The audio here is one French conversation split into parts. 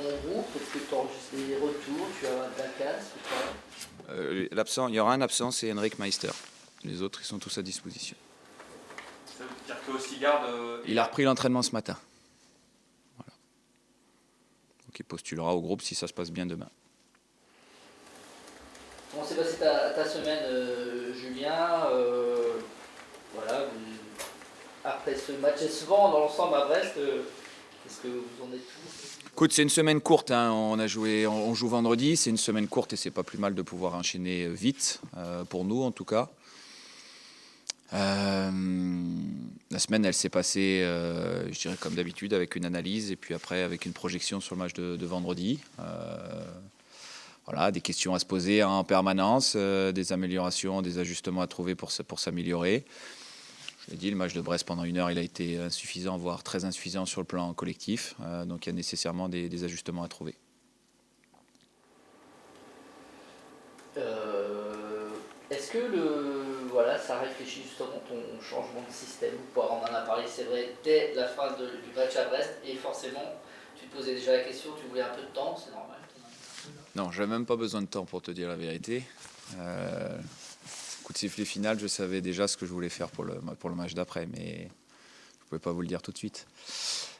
ton groupe? Est-ce que tu enregistres des retours? Tu as de la casse ou pas? Il y aura un absent, c'est Henrik Meister. Les autres, ils sont tous à disposition. Ça veut dire que Ostigard... Il a repris l'entraînement ce matin. Voilà. Donc il postulera au groupe si ça se passe bien demain. Comment s'est passée ta semaine, Julien? Voilà, après ce match décevant dans l'ensemble à Brest, est-ce que vous en êtes tous? Écoute, c'est une semaine courte, hein. On joue vendredi, c'est une semaine courte et c'est pas plus mal de pouvoir enchaîner vite, pour nous en tout cas. La semaine, elle s'est passée, je dirais comme d'habitude, avec une analyse et puis après avec une projection sur le match de vendredi. Voilà, des questions à se poser en permanence, des améliorations, des ajustements à trouver pour s'améliorer. Je l'ai dit, le match de Brest pendant 1 heure, il a été insuffisant, voire très insuffisant sur le plan collectif. Donc il y a nécessairement des ajustements à trouver. Est-ce que ça réfléchit justement ton changement de système ou pas? On en a parlé, c'est vrai, dès la fin du match à Brest, et forcément, tu te posais déjà la question, tu voulais un peu de temps, c'est normal. Non, je n'avais même pas besoin de temps pour te dire la vérité. Coup de sifflet final, je savais déjà ce que je voulais faire pour le match d'après, mais je ne pouvais pas vous le dire tout de suite.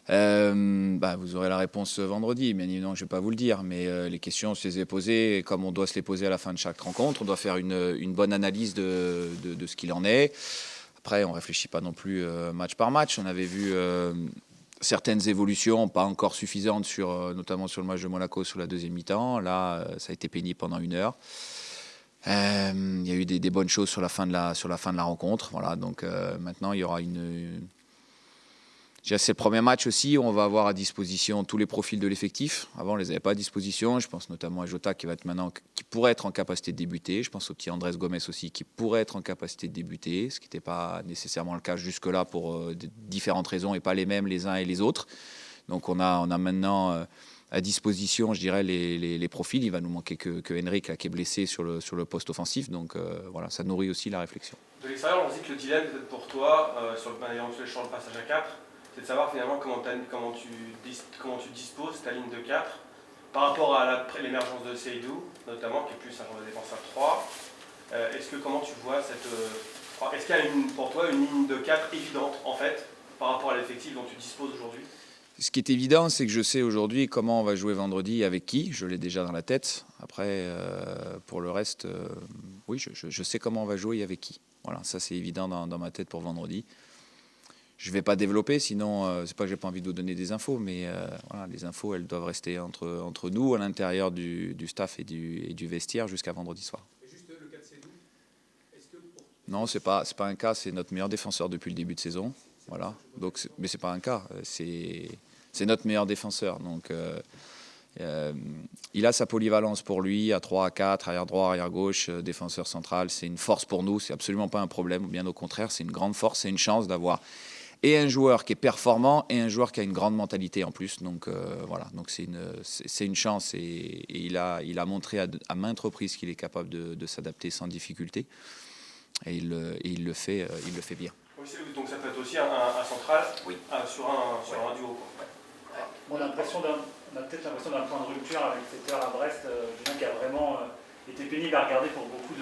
Vous aurez la réponse vendredi, bien évidemment, je ne vais pas vous le dire, mais les questions, je les ai posées, et comme on doit se les poser à la fin de chaque rencontre, on doit faire une bonne analyse de ce qu'il en est. Après, on ne réfléchit pas non plus match par match. On avait vu certaines évolutions, pas encore suffisantes, notamment sur le match de Monaco sur la deuxième mi-temps. Là, ça a été pénible pendant 1 heure. Il y a eu des bonnes choses sur la fin de la rencontre. Voilà, donc maintenant, il y aura c'est le premier match aussi où on va avoir à disposition tous les profils de l'effectif. Avant, on ne les avait pas à disposition. Je pense notamment à Jota qui pourrait être en capacité de débuter. Je pense au petit Andrés Gomes aussi qui pourrait être en capacité de débuter, ce qui n'était pas nécessairement le cas jusque-là pour différentes raisons et pas les mêmes les uns et les autres. Donc on a maintenant à disposition, je dirais, les profils. Il va nous manquer que Henrik là, qui est blessé sur le poste offensif. Donc voilà, ça nourrit aussi la réflexion. De l'extérieur, on se dit que le dilemme peut-être pour toi, sur le éventuel champ de passage à 4, c'est de savoir finalement comment tu disposes ta ligne de 4 par rapport à l'émergence de Seydou, notamment, qui est plus un genre de défenseur 3. Comment tu vois est-ce qu'il y a pour toi une ligne de 4 évidente, en fait, par rapport à l'effectif dont tu disposes aujourd'hui? Ce qui est évident, c'est que je sais aujourd'hui comment on va jouer vendredi, avec qui. Je l'ai déjà dans la tête. Après, pour le reste, oui, je sais comment on va jouer et avec qui. Voilà, ça c'est évident dans ma tête pour vendredi. Je ne vais pas développer, sinon, c'est pas que j'ai pas envie de vous donner des infos, mais voilà, les infos, elles doivent rester entre nous, à l'intérieur du staff et du vestiaire jusqu'à vendredi soir. Et juste le cas de Seydou, est-ce que pour... Non, c'est pas un cas, c'est notre meilleur défenseur depuis le début de saison. Voilà. Donc, mais c'est pas un cas, c'est notre meilleur défenseur. Donc, il a sa polyvalence pour lui, à 3, à 4, arrière droit, arrière gauche, défenseur central. C'est une force pour nous, c'est absolument pas un problème, bien au contraire, c'est une grande force, c'est une chance d'avoir et un joueur qui est performant et un joueur qui a une grande mentalité en plus. Donc voilà, donc c'est une chance et il a montré à maintes reprises qu'il est capable de s'adapter sans difficulté et il le fait bien. Oui, donc ça peut être aussi un central, oui. sur un duo. Ouais. On a peut-être l'impression d'un point de rupture avec cette heure à Brest, Julien, qui a vraiment été pénible à regarder pour beaucoup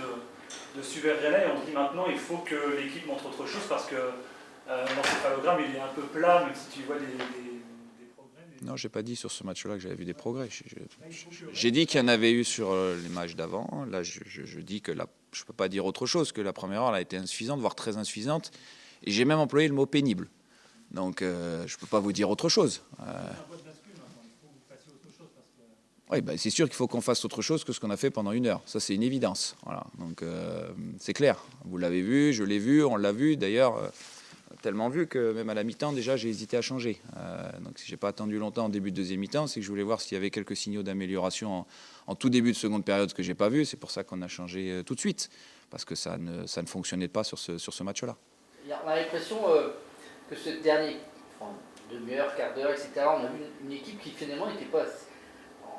de suiveurs rennais. Et on dit maintenant il faut que l'équipe montre autre chose parce que l'encéphalogramme il est un peu plat, même si tu vois des progrès. Non, je n'ai pas dit sur ce match-là que j'avais vu des progrès. J'ai dit qu'il y en avait eu sur les matchs d'avant. Là, je dis que je ne peux pas dire autre chose, que la première heure elle a été insuffisante, voire très insuffisante. Et j'ai même employé le mot pénible. Donc, je ne peux pas vous dire autre chose. Oui, c'est sûr qu'il faut qu'on fasse autre chose que ce qu'on a fait pendant 1 heure. Ça, c'est une évidence. Voilà. Donc, c'est clair. Vous l'avez vu, je l'ai vu, on l'a vu. D'ailleurs, tellement vu que même à la mi-temps, déjà, j'ai hésité à changer. Donc, si je n'ai pas attendu longtemps en début de deuxième mi-temps, c'est que je voulais voir s'il y avait quelques signaux d'amélioration en tout début de seconde période, ce que je n'ai pas vu. C'est pour ça qu'on a changé tout de suite, parce que ça ne fonctionnait pas sur ce match-là. On a l'impression que ce dernier demi-heure, quart d'heure, etc., on a vu une équipe qui finalement n'était pas...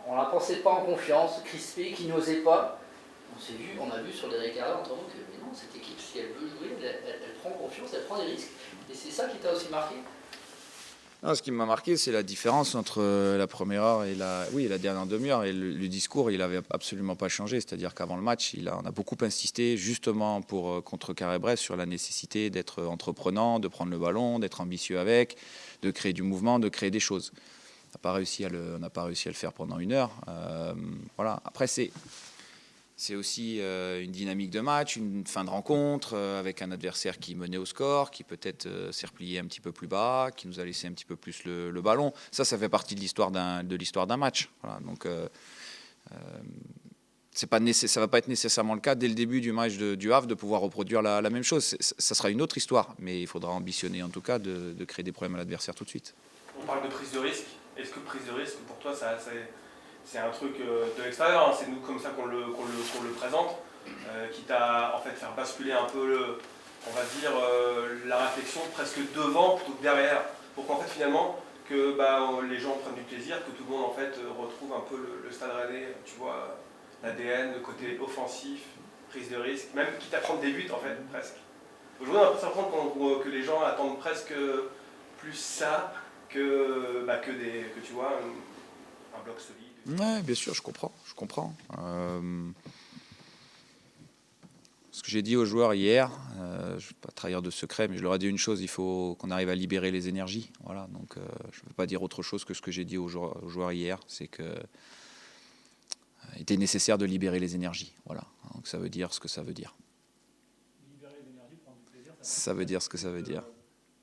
On ne la pensait pas en confiance, crispée, qui n'osait pas. On a vu sur les regards notamment que mais non, cette équipe, si elle veut jouer, elle prend confiance, elle prend des risques. Et c'est ça qui t'a aussi marqué? Non, ce qui m'a marqué, c'est la différence entre la première heure et la dernière demi-heure. Et le discours, il n'avait absolument pas changé. C'est-à-dire qu'avant le match, on a beaucoup insisté justement pour contrecarrer Brest sur la nécessité d'être entreprenant, de prendre le ballon, d'être ambitieux avec, de créer du mouvement, de créer des choses. On n'a pas réussi à le faire pendant une heure. Voilà. Après, c'est aussi une dynamique de match, une fin de rencontre avec un adversaire qui menait au score, qui peut-être s'est replié un petit peu plus bas, qui nous a laissé un petit peu plus le ballon. Ça fait partie de l'histoire d'un match. Voilà, donc, ça ne va pas être nécessairement le cas dès le début du match du Havre de pouvoir reproduire la même chose. Ça sera une autre histoire, mais il faudra ambitionner en tout cas de créer des problèmes à l'adversaire tout de suite. On parle de prise de risque. Est-ce que prise de risque, pour toi, c'est un truc de l'extérieur, hein, c'est nous comme ça qu'on le présente, quitte à en fait faire basculer un peu on va dire la réflexion presque devant plutôt que derrière, pour qu'en fait finalement que les gens prennent du plaisir, que tout le monde en fait retrouve un peu le Stade Rennais, tu vois, l'ADN, le côté offensif, prise de risque, même quitte à prendre des buts en fait presque. Aujourd'hui on a l'impression que les gens attendent presque plus ça que tu vois un bloc solide. Oui, bien sûr, je comprends. Ce que j'ai dit aux joueurs hier, je ne vais pas trahir de secret, mais je leur ai dit une chose, il faut qu'on arrive à libérer les énergies. Voilà, donc je ne veux pas dire autre chose que ce que j'ai dit aux joueurs hier, c'est qu'il était nécessaire de libérer les énergies. Voilà, donc ça veut dire ce que ça veut dire. Libérer les énergies, prendre du plaisir, ça veut dire ce que ça veut dire.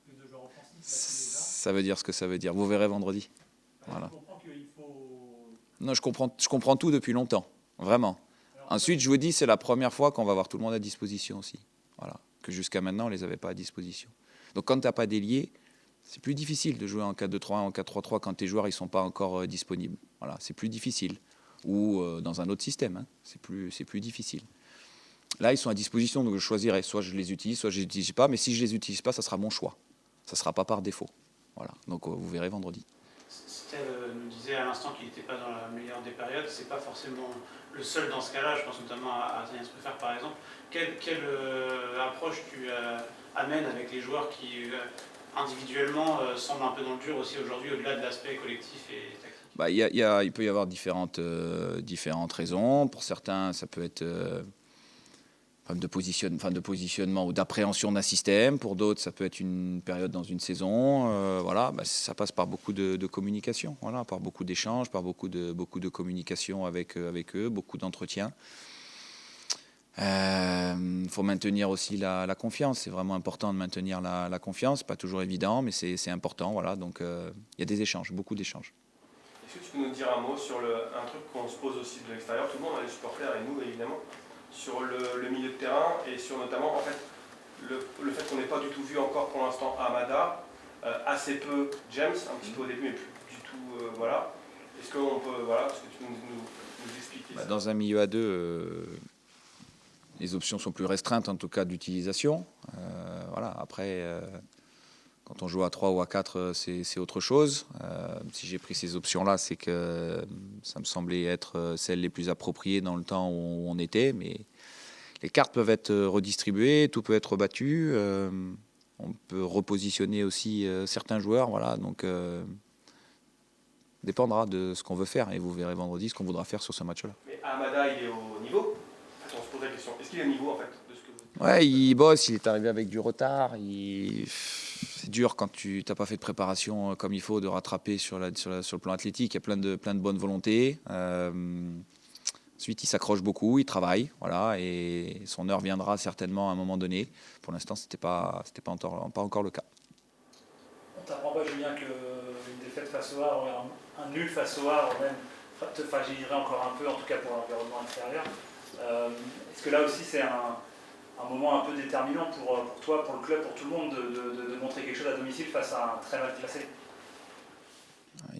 Plus de joueurs offensifs, ça veut dire ce que ça veut dire. Vous verrez vendredi. Voilà. Non, je comprends tout depuis longtemps, vraiment. Ensuite, je vous dis, c'est la première fois qu'on va avoir tout le monde à disposition aussi. Voilà. Que jusqu'à maintenant, on ne les avait pas à disposition. Donc quand tu n'as pas d'ailier, c'est plus difficile de jouer en 4-2-3-1, en 4-3-3 quand tes joueurs ne sont pas encore disponibles. Voilà, c'est plus difficile. Ou dans un autre système, hein. C'est plus difficile. Là, ils sont à disposition, donc je choisirai. Soit je les utilise, soit je ne les utilise pas. Mais si je ne les utilise pas, ça sera mon choix. Ça ne sera pas par défaut. Voilà. Donc vous verrez vendredi. Steve nous disait à l'instant qu'il n'était pas dans la meilleure des périodes. C'est pas forcément le seul dans ce cas-là. Je pense notamment à Tania Sprufer par exemple. Quelle approche tu amènes avec les joueurs qui individuellement semblent un peu dans le dur aussi aujourd'hui, au-delà de l'aspect collectif et tactique? Il peut y avoir différentes raisons. Pour certains, ça peut être de positionnement ou d'appréhension d'un système. Pour d'autres, ça peut être une période dans une saison. Voilà, ça passe par beaucoup de communication, voilà, par beaucoup d'échanges, par beaucoup de communication avec eux, beaucoup d'entretiens. Faut maintenir aussi la confiance. C'est vraiment important de maintenir la confiance. Pas toujours évident, mais c'est important. Voilà, donc il y a des échanges, beaucoup d'échanges. Est-ce que tu peux nous dire un mot sur un truc qu'on se pose aussi de l'extérieur, tout le monde, les supporters et nous évidemment, sur le milieu de terrain et sur notamment en fait le fait qu'on n'ait pas du tout vu encore pour l'instant Amada, assez peu James, un petit peu au début mais plus du tout voilà. Est-ce que tu peux nous expliquer ça? Dans un milieu à deux, les options sont plus restreintes en tout cas d'utilisation. Voilà. Après, quand on joue à 3 ou à 4, c'est autre chose. Si j'ai pris ces options-là, c'est que ça me semblait être celles les plus appropriées dans le temps où on était. Mais les cartes peuvent être redistribuées, tout peut être rebattu. On peut repositionner aussi certains joueurs. Voilà, donc dépendra de ce qu'on veut faire. Et vous verrez vendredi ce qu'on voudra faire sur ce match-là. Mais Amada, il est au niveau? En fait, on se pose la question. Est-ce qu'il est au niveau en fait de ce que vous... Ouais, il bosse, il est arrivé avec du retard. C'est dur quand tu n'as pas fait de préparation comme il faut de rattraper sur le plan athlétique. Il y a plein de bonnes volontés. Ensuite, il s'accroche beaucoup, il travaille, voilà, et son heure viendra certainement à un moment donné. Pour l'instant, c'était pas encore le cas. On t'apprend pas, Julien, qu'une défaite face au Havre, un nul face au Havre même, te fragiliserait encore un peu, en tout cas pour l'environnement extérieur. Est-ce que là aussi c'est un moment un peu déterminant pour toi, pour le club, pour tout le monde, de montrer quelque chose à domicile face à un très mal classé?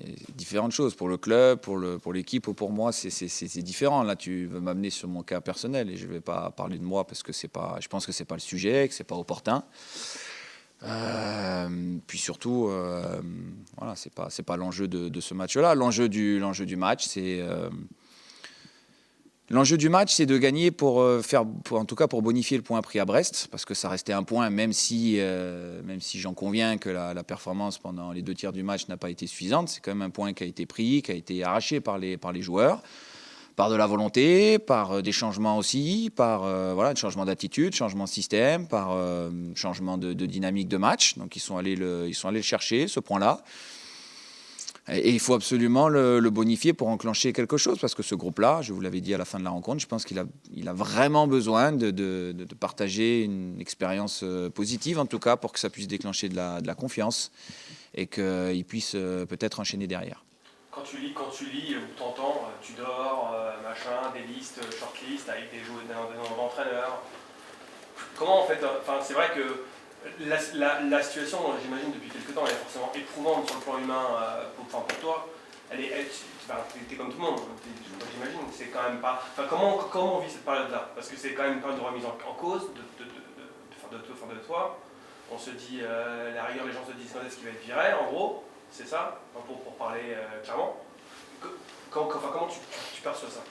Il y a différentes choses. Pour le club, pour l'équipe ou pour moi, c'est différent. Là, tu veux m'amener sur mon cas personnel et je ne vais pas parler de moi parce que je pense que ce n'est pas le sujet, que ce n'est pas opportun. Puis surtout, voilà, c'est pas l'enjeu de ce match-là. L'enjeu du match, c'est L'enjeu du match, c'est de gagner en tout cas pour bonifier le point pris à Brest, parce que ça restait un point, même si j'en conviens que la performance pendant les 2 tiers du match n'a pas été suffisante. C'est quand même un point qui a été pris, qui a été arraché par les joueurs, par de la volonté, par des changements aussi, par un changement d'attitude, changement de système, par changement de dynamique de match. Donc ils sont allés le chercher, ce point-là. Et il faut absolument le bonifier pour enclencher quelque chose, parce que ce groupe-là, je vous l'avais dit à la fin de la rencontre, je pense qu'il a vraiment besoin de partager une expérience positive, en tout cas, pour que ça puisse déclencher de la confiance et qu'il puisse peut-être enchaîner derrière. Quand tu lis ou t'entends, tu dors, machin, des listes, shortlistes avec des entraîneurs. Comment en fait, c'est vrai que la situation, j'imagine depuis quelques temps, elle est forcément éprouvante sur le plan humain pour toi. T'es comme tout le monde, j'imagine. C'est quand même pas. Comment on vit cette période-là? Parce que c'est quand même une période de remise en cause de toi. On se dit, la rigueur, les gens se disent quand est-ce qu'il va être viré, en gros, c'est ça, pour parler clairement. Comment tu perçois ça?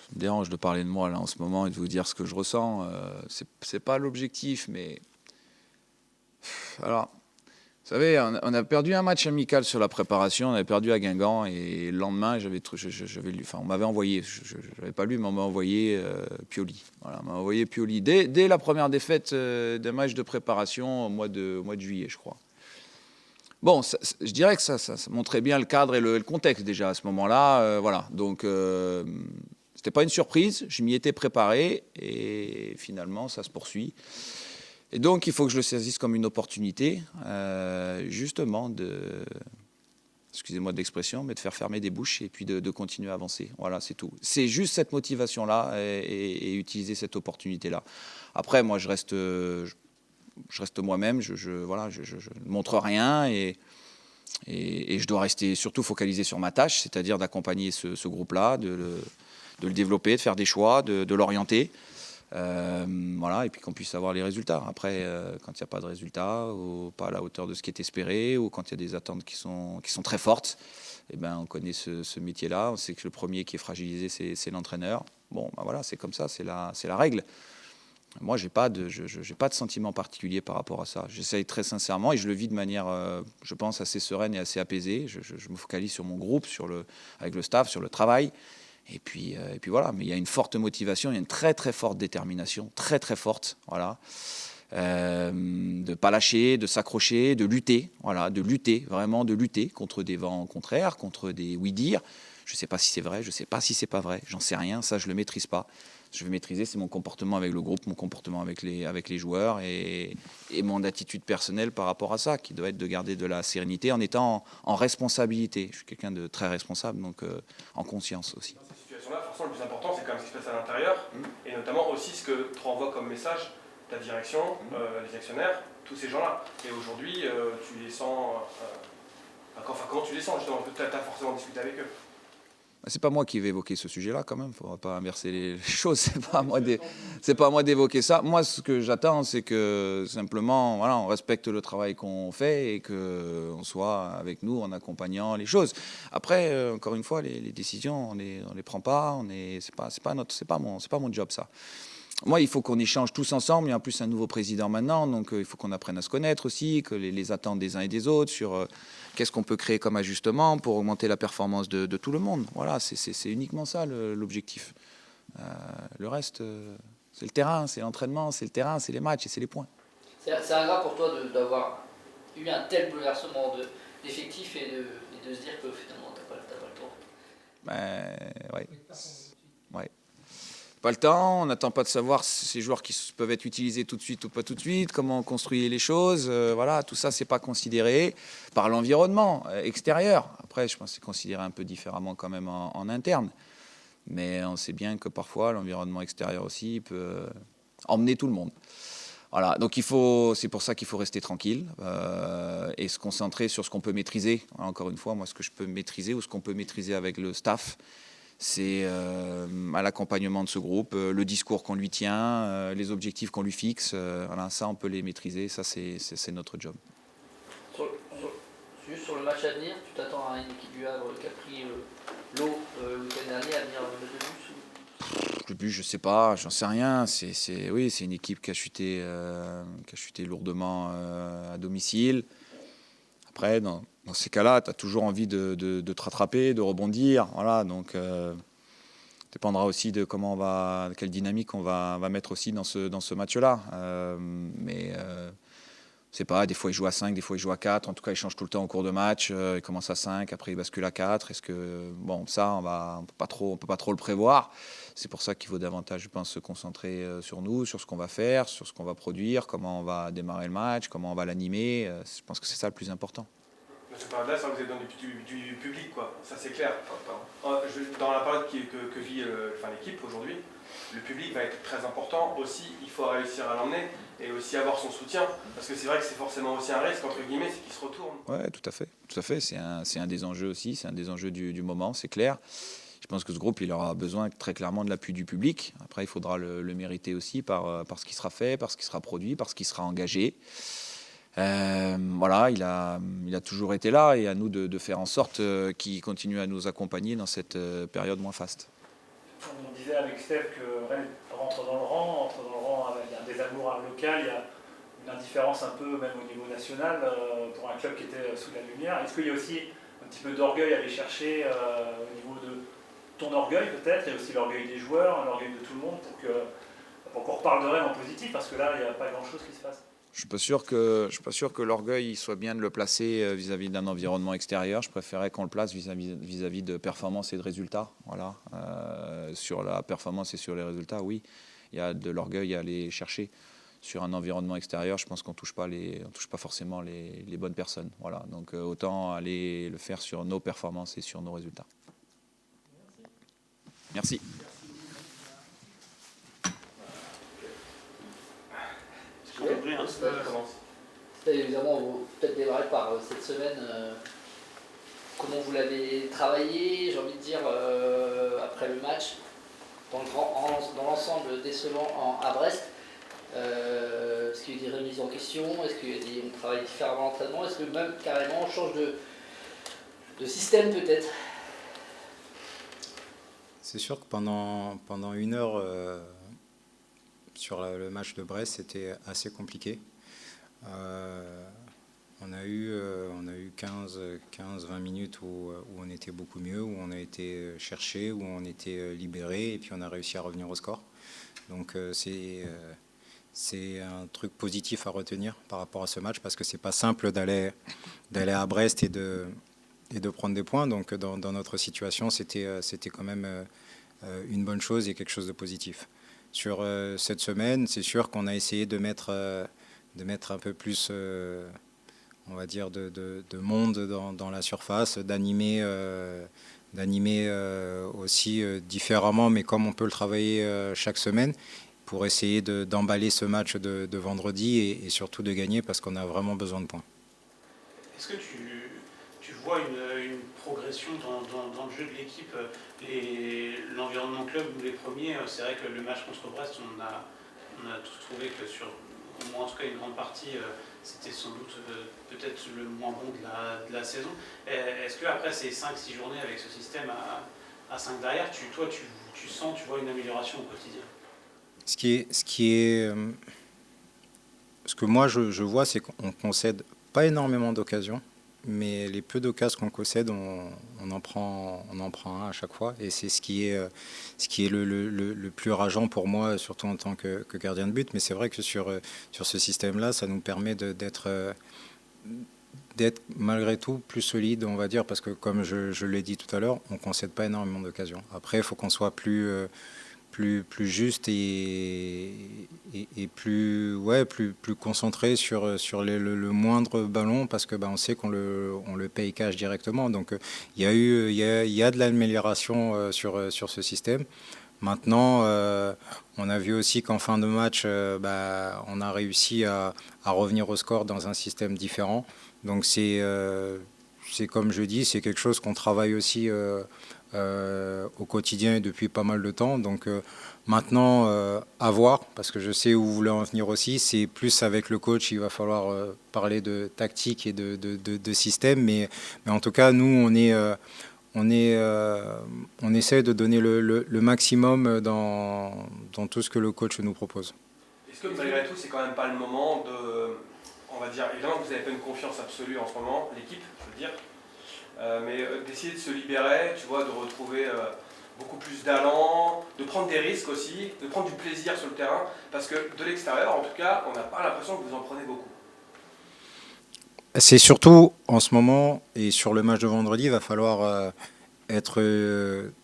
Ça me dérange de parler de moi là en ce moment et de vous dire ce que je ressens. C'est pas l'objectif, mais alors, vous savez, on a perdu un match amical sur la préparation, on avait perdu à Guingamp et le lendemain, on m'avait envoyé, je l'avais pas lu, mais on m'a envoyé Pioli. Voilà, on m'a envoyé Pioli dès la première défaite d'un match de préparation au mois de juillet, je crois. Bon, je dirais que ça montrait bien le cadre et le contexte déjà à ce moment-là. Voilà, donc c'était pas une surprise, je m'y étais préparé et finalement ça se poursuit. Et donc il faut que je le saisisse comme une opportunité, justement excusez-moi de l'expression, mais de faire fermer des bouches et puis de continuer à avancer. Voilà, c'est tout. C'est juste cette motivation-là et utiliser cette opportunité-là. Après, moi, je reste moi-même, je ne montre rien et je dois rester surtout focalisé sur ma tâche, c'est-à-dire d'accompagner ce groupe-là, de le développer, de faire des choix, de l'orienter. Voilà, et puis qu'on puisse avoir les résultats. Après, quand il n'y a pas de résultats, ou pas à la hauteur de ce qui est espéré, ou quand il y a des attentes qui sont très fortes, eh ben, on connaît ce métier-là. On sait que le premier qui est fragilisé, c'est l'entraîneur. Bon, ben voilà, c'est comme ça, c'est la règle. Moi, j'ai pas de sentiment particulier par rapport à ça. J'essaye très sincèrement et je le vis de manière, je pense, assez sereine et assez apaisée. Je me focalise sur mon groupe, avec le staff, sur le travail. Et puis voilà, mais il y a une forte motivation, il y a une très très forte détermination, très très forte, voilà, de ne pas lâcher, de s'accrocher, de lutter, voilà, vraiment de lutter contre des vents contraires, contre des oui-dire. Je ne sais pas si c'est vrai, je ne sais pas si c'est pas vrai, j'en sais rien, ça je ne le maîtrise pas. Je vais maîtriser, c'est mon comportement avec le groupe, mon comportement avec les joueurs et mon attitude personnelle par rapport à ça, qui doit être de garder de la sérénité en étant en responsabilité. Je suis quelqu'un de très responsable, donc en conscience aussi. Dans ces situations-là, forcément, le plus important, c'est quand même ce qui se passe à l'intérieur, et notamment aussi ce que te renvoie comme message ta direction, les actionnaires, tous ces gens-là. Et aujourd'hui, tu les sens... comment tu les sens, justement? Tu as forcément discuté avec eux. C'est pas moi qui vais évoquer ce sujet-là, quand même. Il ne faudra pas inverser les choses. C'est pas à moi d'évoquer ça. Moi, ce que j'attends, c'est que simplement, voilà, on respecte le travail qu'on fait et qu'on soit avec nous en accompagnant les choses. Après, encore une fois, les décisions, on les prend pas. C'est pas mon job, ça. Moi, il faut qu'on échange tous ensemble. Il y a en plus un nouveau président maintenant, donc il faut qu'on apprenne à se connaître aussi, que les attentes des uns et des autres sur qu'est-ce qu'on peut créer comme ajustement pour augmenter la performance de tout le monde. Voilà, c'est uniquement ça l'objectif. Le reste, c'est le terrain, c'est l'entraînement, c'est le terrain, c'est les matchs et c'est les points. C'est ingrat pour toi d'avoir eu un tel bouleversement d'effectifs et de se dire que finalement t'as pas le temps. Ouais. Pas le temps, on n'attend pas de savoir si ces joueurs qui peuvent être utilisés tout de suite ou pas tout de suite, comment on construit les choses, voilà, tout ça c'est pas considéré par l'environnement extérieur. Après, je pense que c'est considéré un peu différemment quand même en interne, mais on sait bien que parfois l'environnement extérieur aussi peut emmener tout le monde. Voilà, donc c'est pour ça qu'il faut rester tranquille et se concentrer sur ce qu'on peut maîtriser. Encore une fois, moi, ce que je peux maîtriser ou ce qu'on peut maîtriser avec le staff, c'est à l'accompagnement de ce groupe, le discours qu'on lui tient, les objectifs qu'on lui fixe. Voilà, ça, on peut les maîtriser. Ça, c'est notre job. Juste sur le match à venir? Tu t'attends à une équipe du Havre qui a pris l'eau le week-end dernier à venir mettre de bus? Le but, je sais pas, j'en sais rien. Oui, c'est une équipe qui a chuté lourdement à domicile. Après, dans ces cas-là, tu as toujours envie de te rattraper, de rebondir. Voilà, donc dépendra aussi de quelle dynamique on va mettre aussi dans ce match-là. C'est pas, des fois il joue à 5, des fois il joue à 4. En tout cas, il change tout le temps au cours de match. Il commence à 5, après il bascule à 4. Ça, on peut pas trop le prévoir. C'est pour ça qu'il faut davantage, je pense, se concentrer sur nous, sur ce qu'on va faire, sur ce qu'on va produire, comment on va démarrer le match, comment on va l'animer. Je pense que c'est ça le plus important. Cette période-là, ça vous êtes dans du public, quoi. Ça, c'est clair. Dans la période que vit l'équipe aujourd'hui, le public va être très important. Aussi, il faut réussir à l'emmener et aussi avoir son soutien. Parce que c'est vrai que c'est forcément aussi un risque, entre guillemets, c'est qu'il se retourne. Oui, tout à fait. Tout à fait. C'est un des enjeux aussi. C'est un des enjeux du moment, c'est clair. Je pense que ce groupe, il aura besoin très clairement de l'appui du public. Après, il faudra le mériter aussi par ce qui sera fait, par ce qui sera produit, par ce qui sera engagé. Voilà, il a toujours été là et à nous de faire en sorte qu'il continue à nous accompagner dans cette période moins faste. On disait avec Steph que Rennes entre dans le rang, il y a un désamour local, il y a une indifférence un peu même au niveau national pour un club qui était sous la lumière. Est-ce qu'il y a aussi un petit peu d'orgueil à aller chercher au niveau de ton orgueil peut-être et aussi l'orgueil des joueurs, l'orgueil de tout le monde pour qu'on reparle de Rennes en positif parce que là il n'y a pas grand-chose qui se passe? Je ne suis pas sûr que l'orgueil soit bien de le placer vis-à-vis d'un environnement extérieur. Je préférais qu'on le place vis-à-vis de performance et de résultats. Voilà. Sur la performance et sur les résultats, oui, il y a de l'orgueil à aller chercher. Sur un environnement extérieur, je pense qu'on touche pas forcément les bonnes personnes. Voilà. Donc autant aller le faire sur nos performances et sur nos résultats. Merci. Évidemment, vous peut-être démarrer par cette semaine. Comment vous l'avez travaillé, j'ai envie de dire, après le match, dans l'ensemble décevant à Brest. Est-ce qu'il y a des remises en question? Est-ce qu'on travaille différemment à l'entraînement? Est-ce que même carrément on change de système peut-être? C'est sûr que pendant une heure sur le match de Brest, c'était assez compliqué. On a eu 15-20 minutes où on était beaucoup mieux, où on a été cherché, où on était libéré, et puis on a réussi à revenir au score. Donc c'est un truc positif à retenir par rapport à ce match, parce que c'est pas simple d'aller à Brest et de prendre des points. Donc dans notre situation, c'était quand même une bonne chose et quelque chose de positif. Sur cette semaine, c'est sûr qu'on a essayé de mettre un peu plus, on va dire, de monde dans la surface, d'animer aussi différemment, mais comme on peut le travailler chaque semaine, pour essayer d'emballer ce match de vendredi et surtout de gagner, parce qu'on a vraiment besoin de points. Est-ce que tu vois une progression dans le jeu de l'équipe? L'environnement club, nous les premiers, c'est vrai que le match contre Brest, on a tous trouvé que sur au moins en tout cas une grande partie, c'était sans doute peut-être le moins bon de la saison. Est-ce qu'après ces 5-6 journées avec ce système à 5 derrière, tu vois une amélioration au quotidien? Ce que moi je vois, c'est qu'on concède pas énormément d'occasions, mais les peu d'occasions qu'on concède, on en prend un à chaque fois, et c'est ce qui est le plus rageant pour moi, surtout en tant que gardien de but. Mais c'est vrai que sur ce système-là, ça nous permet d'être malgré tout plus solide, on va dire, parce que comme je l'ai dit tout à l'heure, on concède pas énormément d'occasions. Après, il faut qu'on soit plus juste et plus concentré sur le moindre ballon, parce que on sait qu'on le paye cash directement. Donc il y a de l'amélioration sur ce système. Maintenant, on a vu aussi qu'en fin de match, on a réussi à revenir au score dans un système différent. Donc c'est comme je dis, c'est quelque chose qu'on travaille aussi au quotidien et depuis pas mal de temps. Donc maintenant, à voir, parce que je sais où vous voulez en venir aussi. C'est plus avec le coach, il va falloir parler de tactique et de système. Mais en tout cas, nous, on essaie de donner le maximum dans tout ce que le coach nous propose. Est-ce que malgré tout, c'est quand même pas le moment de, on va dire, évidemment que vous n'avez pas une confiance absolue en ce moment, l'équipe, je veux dire, mais d'essayer de se libérer, tu vois, de retrouver beaucoup plus d'allant, de prendre des risques aussi, de prendre du plaisir sur le terrain, parce que de l'extérieur, en tout cas, on n'a pas l'impression que vous en prenez beaucoup. C'est surtout en ce moment et sur le match de vendredi, il va falloir être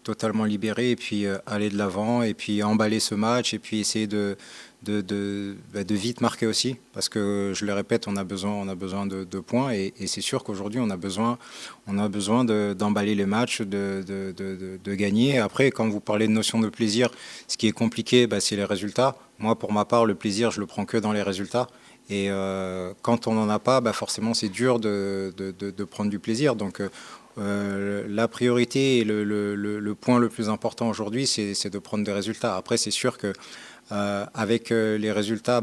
totalement libéré et puis aller de l'avant et puis emballer ce match et puis essayer de vite marquer aussi, parce que je le répète, on a besoin de points et c'est sûr qu'aujourd'hui on a besoin d'emballer les matchs, de gagner. Après, quand vous parlez de notion de plaisir, ce qui est compliqué, c'est les résultats. Moi, pour ma part, le plaisir, je le prends que dans les résultats. Et quand on n'en a pas, forcément c'est dur de prendre du plaisir. Donc la priorité et le point le plus important aujourd'hui, c'est de prendre des résultats. Après, c'est sûr que avec les résultats,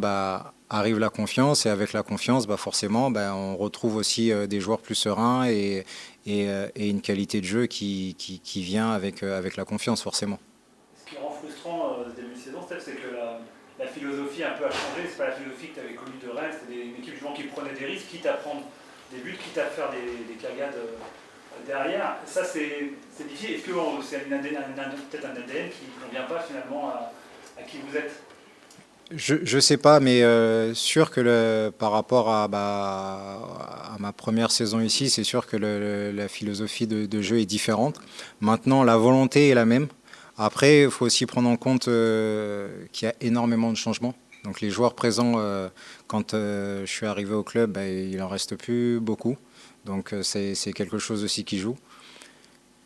arrive la confiance, et avec la confiance, forcément, on retrouve aussi des joueurs plus sereins et une qualité de jeu qui vient avec la confiance, forcément. Ce qui rend frustrant ce début de saison, c'est que la philosophie un peu a changé. C'est pas la philosophie que tu avais connue de Rennes, c'était une équipe justement qui prenait des risques, quitte à prendre des buts, quitte à faire des cagades derrière. Ça, c'est difficile. Est-ce que c'est peut-être un ADN qui ne convient pas finalement à qui vous êtes? Je sais pas, mais sûr que par rapport à ma première saison ici, c'est sûr que la philosophie de jeu est différente. Maintenant, la volonté est la même. Après, il faut aussi prendre en compte qu'il y a énormément de changements. Donc les joueurs présents, quand je suis arrivé au club, il n'en reste plus beaucoup. Donc c'est quelque chose aussi qui joue.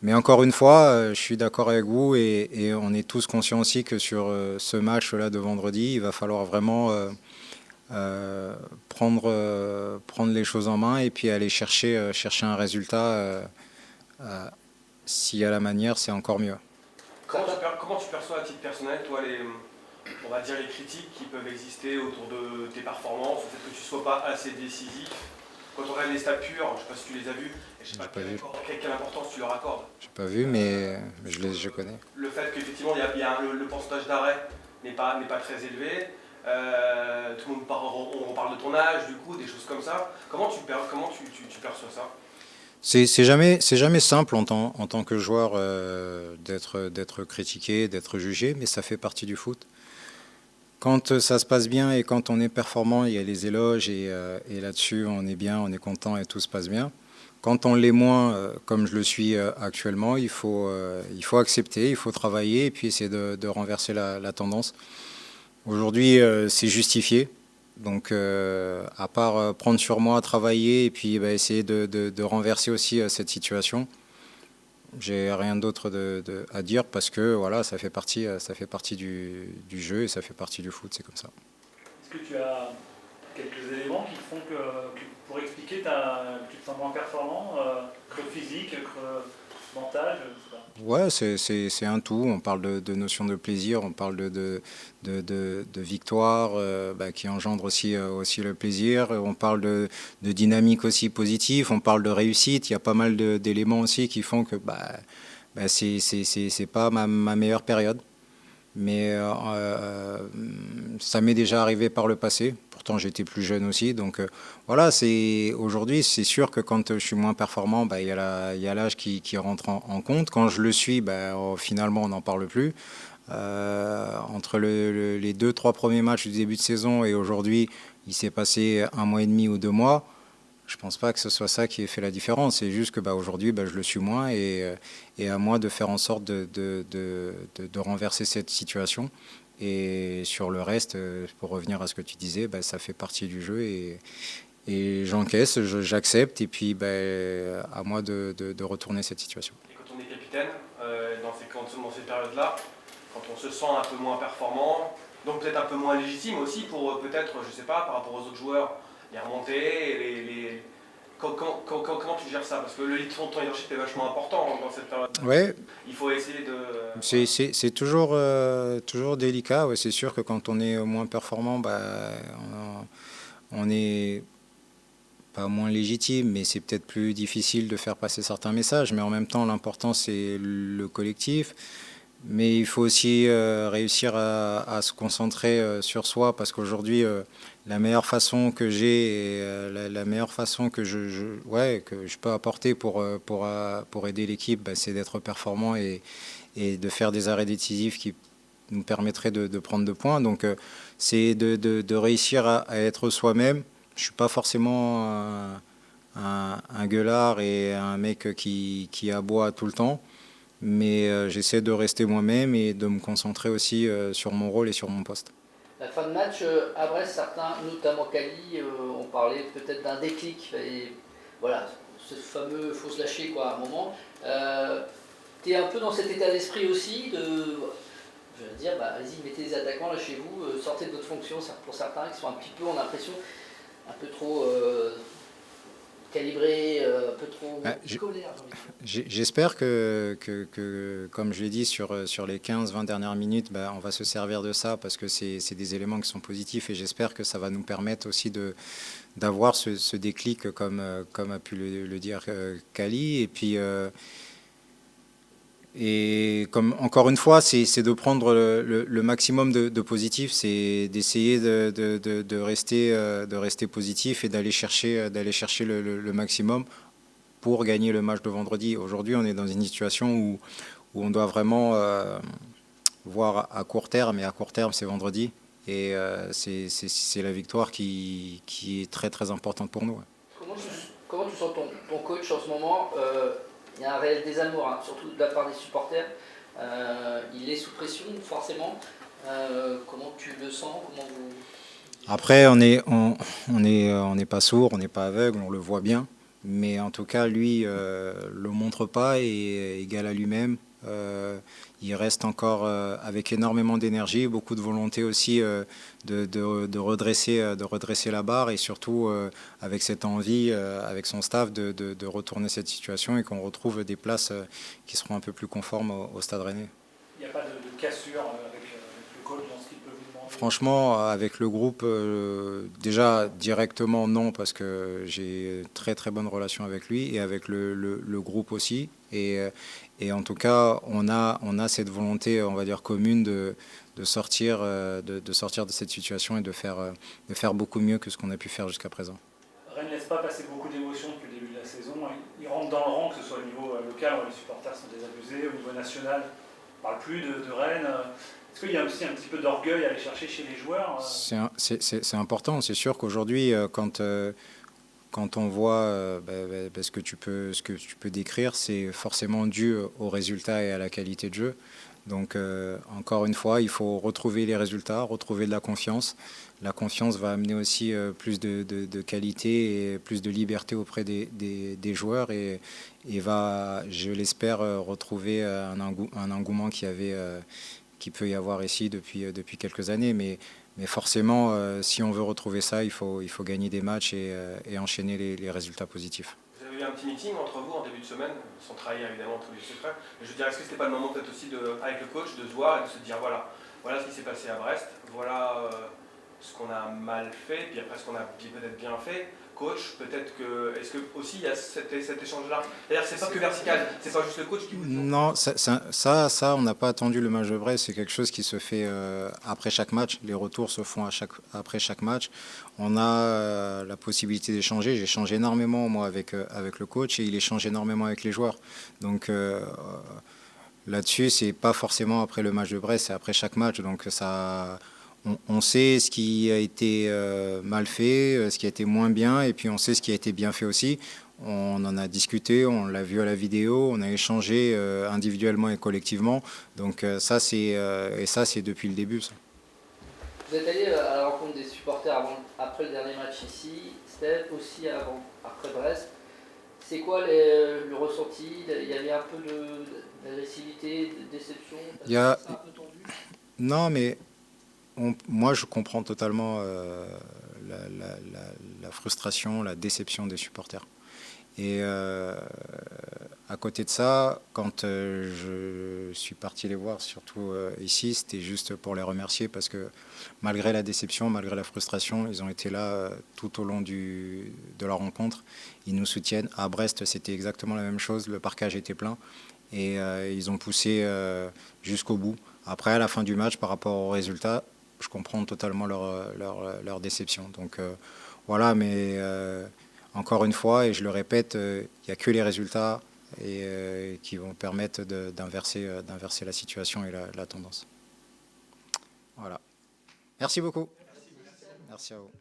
Mais encore une fois, je suis d'accord avec vous et on est tous conscients aussi que sur ce match-là de vendredi, il va falloir vraiment prendre les choses en main et puis aller chercher un résultat. S'il y a la manière, c'est encore mieux. Comment tu perçois à titre personnel, toi, on va dire les critiques qui peuvent exister autour de tes performances, le fait que tu ne sois pas assez décisif? Quand on regarde les stats purs, je ne sais pas si tu les as vus, et je ne sais pas quelle importance tu leur accordes. Je n'ai pas vu, mais je connais. Le fait qu'effectivement, le pourcentage d'arrêt n'est pas très élevé, tout le monde on parle de ton âge, du coup, des choses comme ça. Comment tu perçois ça? C'est jamais simple en tant que joueur d'être critiqué, d'être jugé, mais ça fait partie du foot. Quand ça se passe bien et quand on est performant, il y a les éloges et là-dessus on est bien, on est content et tout se passe bien. Quand on l'est moins, comme je le suis actuellement, il faut accepter, il faut travailler et puis essayer de renverser la tendance. Aujourd'hui, c'est justifié. Donc, à part prendre sur moi, travailler et puis essayer de renverser aussi cette situation, j'ai rien d'autre à dire parce que voilà, ça fait partie du jeu et ça fait partie du foot, c'est comme ça. Est-ce que tu as quelques éléments qui font pour expliquer que tu te sens moins performant, creux physique, creux mental, je sais pas. Ouais, c'est un tout. On parle de notion de plaisir, on parle de victoire qui engendre aussi le plaisir. On parle de dynamique aussi positive, on parle de réussite. Il y a pas mal d'éléments aussi qui font que c'est pas ma meilleure période. Mais ça m'est déjà arrivé par le passé. Pourtant, j'étais plus jeune aussi. Donc voilà, aujourd'hui, c'est sûr que quand je suis moins performant, il y a l'âge qui rentre en compte. Quand je le suis, finalement, on n'en parle plus. Entre les 2-3 premiers matchs du début de saison et aujourd'hui, il s'est passé 1 mois et demi ou 2 mois. Je ne pense pas que ce soit ça qui ait fait la différence. C'est juste que aujourd'hui, je le suis moins et à moi de faire en sorte de renverser cette situation. Et sur le reste, pour revenir à ce que tu disais, ça fait partie du jeu et j'encaisse, j'accepte et puis à moi de retourner cette situation. Et quand on est capitaine, dans ces périodes-là, quand on se sent un peu moins performant, donc peut-être un peu moins légitime aussi pour peut-être, je ne sais pas, par rapport aux autres joueurs, les remontées, Comment tu gères ça? Parce que le ton leadership est vachement important dans cette période. Ouais, Il faut essayer de... c'est toujours, toujours délicat. Ouais, c'est sûr que quand on est moins performant, bah, on est pas moins légitime, mais c'est peut-être plus difficile de faire passer certains messages. Mais en même temps, l'important, c'est le collectif. Mais il faut aussi réussir à se concentrer sur soi, parce qu'aujourd'hui, la meilleure façon que j'ai et la meilleure façon que que je peux apporter pour aider l'équipe, bah, c'est d'être performant et de faire des arrêts décisifs qui nous permettraient de prendre 2 points. Donc c'est de réussir à être soi-même. Je ne suis pas forcément un gueulard et un mec qui aboie tout le temps. Mais j'essaie de rester moi-même et de me concentrer aussi sur mon rôle et sur mon poste. La fin de match, à Brest, certains, notamment Kali, ont parlé peut-être d'un déclic. Et voilà, ce fameux faut se lâcher quoi, à un moment. Tu es un peu dans cet état d'esprit aussi de, je veux dire, bah, allez-y, mettez les attaquants là chez vous, sortez de votre fonction pour certains qui sont un petit peu, on a l'impression, un peu trop calibrés, un peu trop scolaires. J'espère que, comme je l'ai dit, sur les 15-20 dernières minutes, bah, on va se servir de ça parce que c'est des éléments qui sont positifs et j'espère que ça va nous permettre aussi d'avoir ce déclic comme a pu le dire Kali. Et comme encore une fois, c'est de prendre le maximum de positif, c'est d'essayer de rester positif et d'aller chercher le maximum pour gagner le match de vendredi. Aujourd'hui, on est dans une situation où on doit vraiment voir à court terme, et à court terme, c'est vendredi. Et c'est la victoire qui est très très importante pour nous. Comment tu sens ton coach en ce moment? Il y a un réel désamour, hein, surtout de la part des supporters. Il est sous pression, forcément. Comment tu le sens? Comment vous... Après, on n'est pas sourd, on n'est pas aveugle, on le voit bien. Mais en tout cas, lui, le montre pas et égal à lui-même. Il reste encore avec énormément d'énergie, beaucoup de volonté aussi de redresser la barre et surtout avec cette envie, avec son staff, de retourner cette situation et qu'on retrouve des places qui seront un peu plus conformes au Stade Rennais. Il n'y a pas de cassure avec le coach dans ce qu'il peut vous demander? Franchement, avec le groupe, déjà directement non, parce que j'ai très très bonne relation avec lui et avec le groupe aussi. Et en tout cas, on a cette volonté, on va dire, commune de sortir de cette situation et de faire beaucoup mieux que ce qu'on a pu faire jusqu'à présent. Rennes ne laisse pas passer beaucoup d'émotions depuis le début de la saison. Il rentre dans le rang, que ce soit au niveau local où les supporters sont désabusés, au niveau national, on ne parle plus de Rennes. Est-ce qu'il y a aussi un petit peu d'orgueil à aller chercher chez les joueurs? C'est important. C'est sûr qu'aujourd'hui, quand on voit ce que tu peux décrire, c'est forcément dû aux résultats et à la qualité de jeu. Donc, encore une fois, il faut retrouver les résultats, retrouver de la confiance. La confiance va amener aussi plus de qualité et plus de liberté auprès des joueurs et va, je l'espère, retrouver un engouement qui peut y avoir ici depuis quelques années. Mais forcément, si on veut retrouver ça, il faut gagner des matchs et enchaîner les résultats positifs. Vous avez eu un petit meeting entre vous en début de semaine, sans trahir évidemment tous les secrets. Mais je veux dire, est-ce que c'était pas le moment peut-être aussi avec le coach de se voir et de se dire voilà ce qui s'est passé à Brest, voilà ce qu'on a mal fait, puis après ce qu'on a peut-être bien fait. Coach, peut-être que. Est-ce que aussi il y a cet échange-là? C'est-à-dire c'est pas que vertical, c'est pas juste le coach qui vous dit. Non, ça on n'a pas attendu le match de Brest, c'est quelque chose qui se fait après chaque match. Les retours se font après chaque match. On a la possibilité d'échanger. J'échange énormément moi avec le coach et il échange énormément avec les joueurs. Donc là-dessus, c'est pas forcément après le match de Brest, c'est après chaque match. Donc ça. On sait ce qui a été mal fait, ce qui a été moins bien, et puis on sait ce qui a été bien fait aussi. On en a discuté, on l'a vu à la vidéo, on a échangé individuellement et collectivement. Donc ça, c'est depuis le début. Ça. Vous êtes allé à la rencontre des supporters après le dernier match ici, Steph aussi après Brest. C'est quoi le ressenti? Il y avait un peu d'agressivité, de déception? Il y a... C'est un peu tendu? Non, mais moi, je comprends totalement la frustration, la déception des supporters. Et à côté de ça, quand je suis parti les voir, surtout ici, c'était juste pour les remercier parce que malgré la déception, malgré la frustration, ils ont été là tout au long de la rencontre. Ils nous soutiennent. À Brest, c'était exactement la même chose. Le parquage était plein et ils ont poussé jusqu'au bout. Après, à la fin du match, par rapport au résultat, je comprends totalement leur déception. Donc voilà, mais encore une fois, et je le répète, il n'y a que les résultats qui vont permettre d'inverser la situation et la tendance. Voilà. Merci beaucoup. Merci à vous.